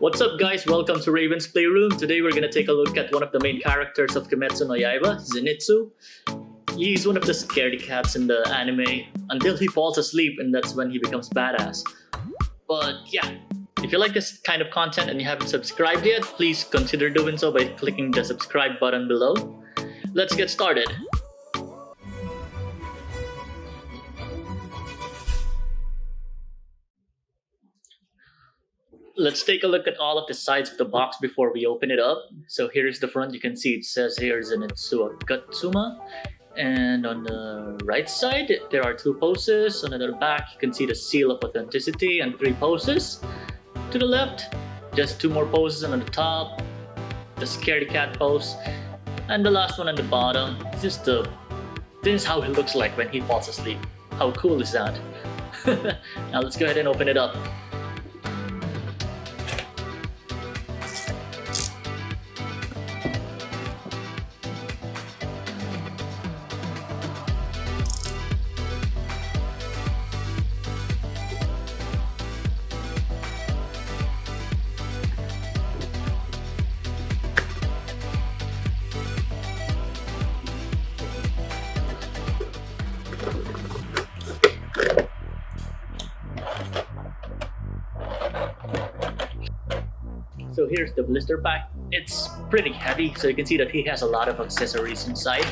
What's up guys, welcome to Rayven's Playroom. Today we're gonna take a look at one of the main characters of Kimetsu no Yaiba, Zenitsu. He's one of the scaredy cats in the anime until he falls asleep, and that's when he becomes badass. But yeah, if you like this kind of content and you haven't subscribed yet, please consider doing so by clicking the subscribe button below. Let's get started. Let's take a look at all of the sides of the box before we open it up. So here's the front. You can see it says here Zenitsu Agatsuma. And on the right side, there are 2 poses. On the back, you can see the seal of authenticity and 3 poses. To the left, just 2 more poses, and on the top, the scaredy cat pose. And the last one on the bottom, this is how he looks like when he falls asleep. How cool is that? Now let's go ahead and open it up. So here's the blister pack. It's pretty heavy, so you can see that he has a lot of accessories inside.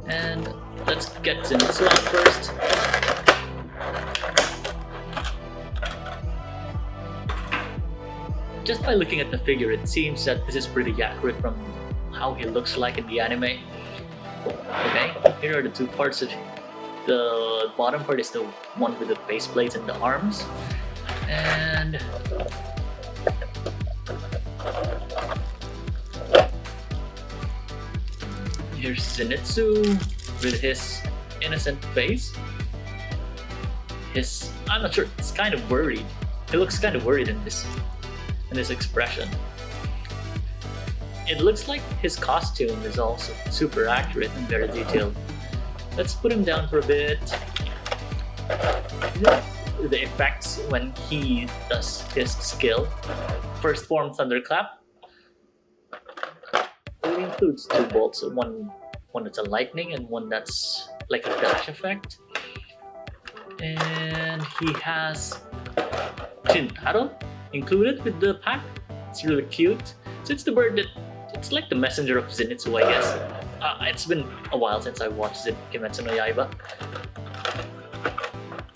And let's get Zenitsu out first. Just by looking at the figure, it seems that this is pretty accurate from how he looks like in the anime. Okay, here are the 2 parts. The bottom part is the one with the faceplate and the arms. And here's Zenitsu with his innocent face. I'm not sure, it's kind of worried. He looks kind of worried in this expression. It looks like his costume is also super accurate and very detailed. Let's put him down for a bit. The effects when he does his skill. First form thunderclap. It includes 2 bolts, one that's a lightning and one that's like a dash effect. And he has chuntaro included with the pack. It's really cute. So it's the bird that, it's like the messenger of Zenitsu, I guess. It's been a while since I watched Kimetsu no Yaiba.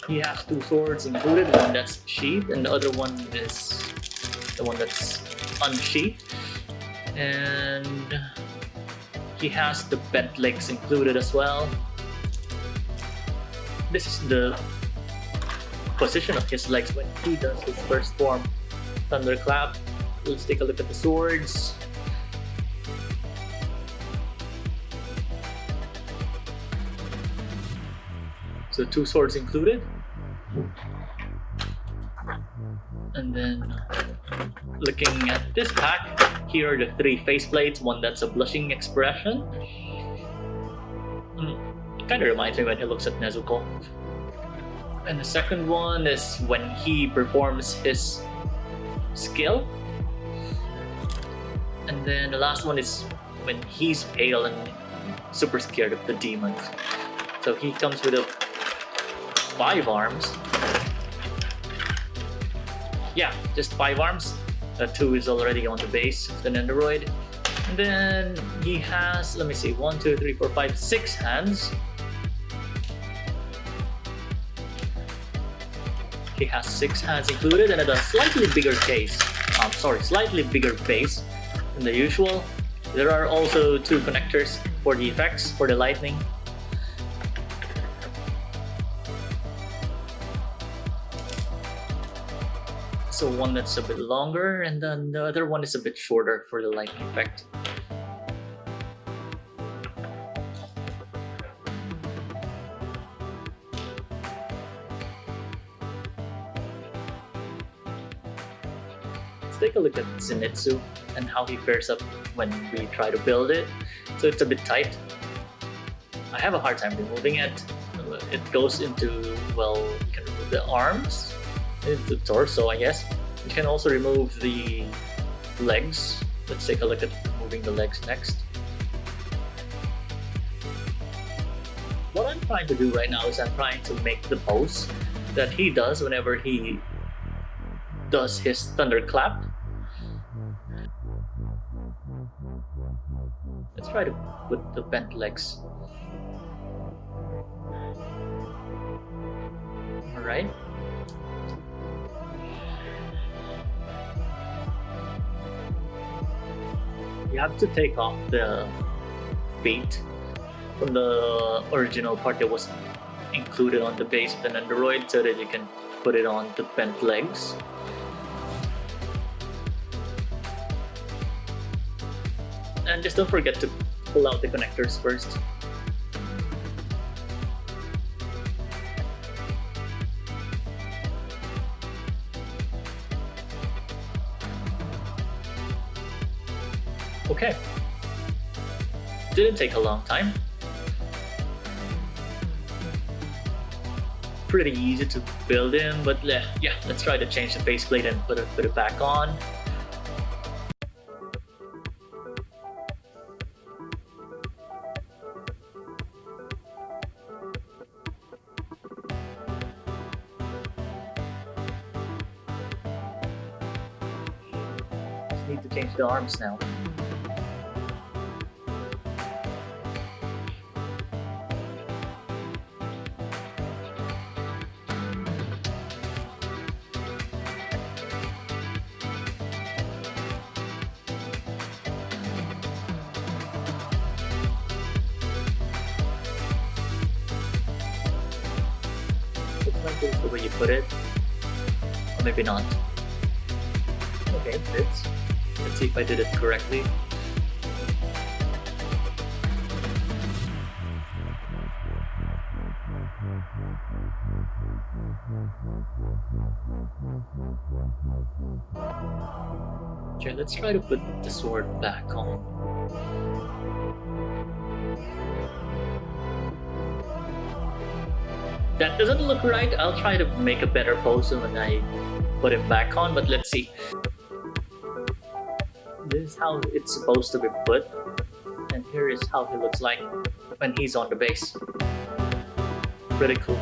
He has 2 swords included, one that's sheathed and the other one is the one that's unsheathed. And he has the bent legs included as well. This is the position of his legs when he does his first form thunderclap. Let's take a look at the swords. So 2 swords included. And then looking at this pack, here are the 3 faceplates. One that's a blushing expression. Kind of reminds me when he looks at Nezuko. And the second one is when he performs his skill. And then the last one is when he's pale and super scared of the demons. So he comes with 5 arms. Yeah, just 5 arms. 2 is already on the base of the Nendoroid. And then he has, let me see, 1, 2, 3, 4, 5, 6 hands. He has 6 hands included and a slightly bigger case. Slightly bigger base than the usual. There are also 2 connectors for the effects, for the lightning. So one that's a bit longer, and then the other one is a bit shorter for the lightning effect. Let's take a look at Zenitsu and how he fares up when we try to build it. So it's a bit tight. I have a hard time removing it. It goes into, well, you can remove the arms, the torso, I guess. You can also remove the legs. Let's take a look at removing the legs next. What I'm trying to do right now is I'm trying to make the pose that he does whenever he does his thunderclap. Let's try to put the bent legs. Alright. You have to take off the feet from the original part that was included on the base of the Nendoroid so that you can put it on the bent legs. And just don't forget to pull out the connectors first. Okay. Didn't take a long time. Pretty easy to build in, but yeah, let's try to change the faceplate and put it back on. Just need to change the arms now. Is the way you put it, or maybe not. Okay, fits. Let's see if I did it correctly. Okay, let's try to put the sword back on. That doesn't look right. I'll try to make a better pose when I put it back on, but let's see. This is how it's supposed to be put, and here is how he looks like when he's on the base. Pretty cool.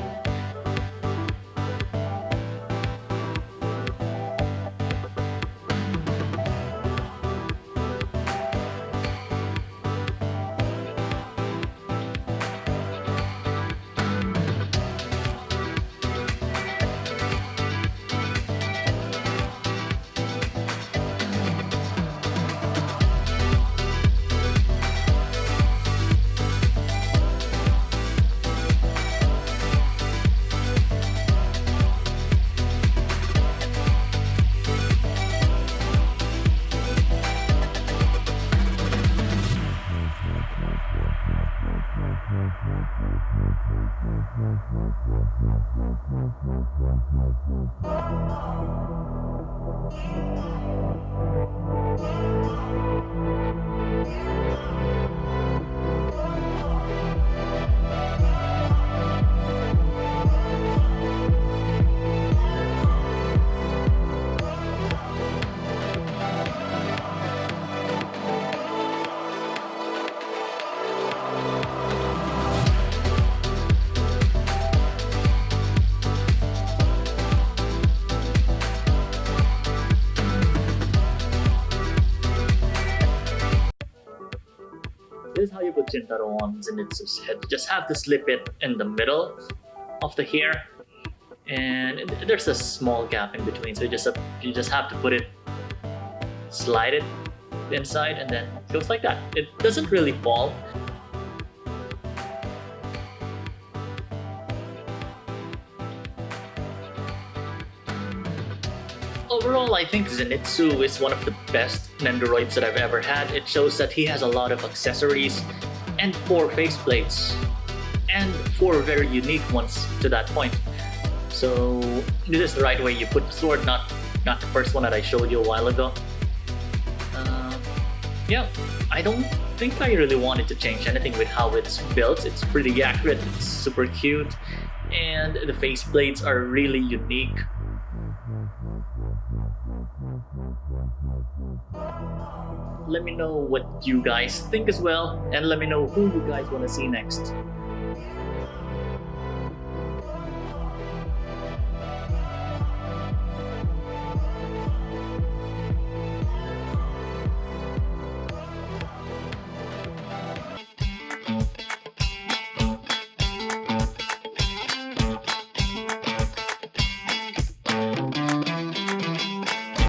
This is how you put chuntaro on Zenitsu's head. You just have to slip it in the middle of the hair, and there's a small gap in between, so you just have to put it, slide it inside, and then it goes like that. It doesn't really fall. Overall, I think Zenitsu is one of the best Nendoroids that I've ever had. It shows that he has a lot of accessories and 4 faceplates, and 4 very unique ones to that point. So this is the right way you put the sword, not the first one that I showed you a while ago. Yeah, I don't think I really wanted to change anything with how it's built. It's pretty accurate, it's super cute, and the faceplates are really unique. Let me know what you guys think as well, and let me know who you guys want to see next.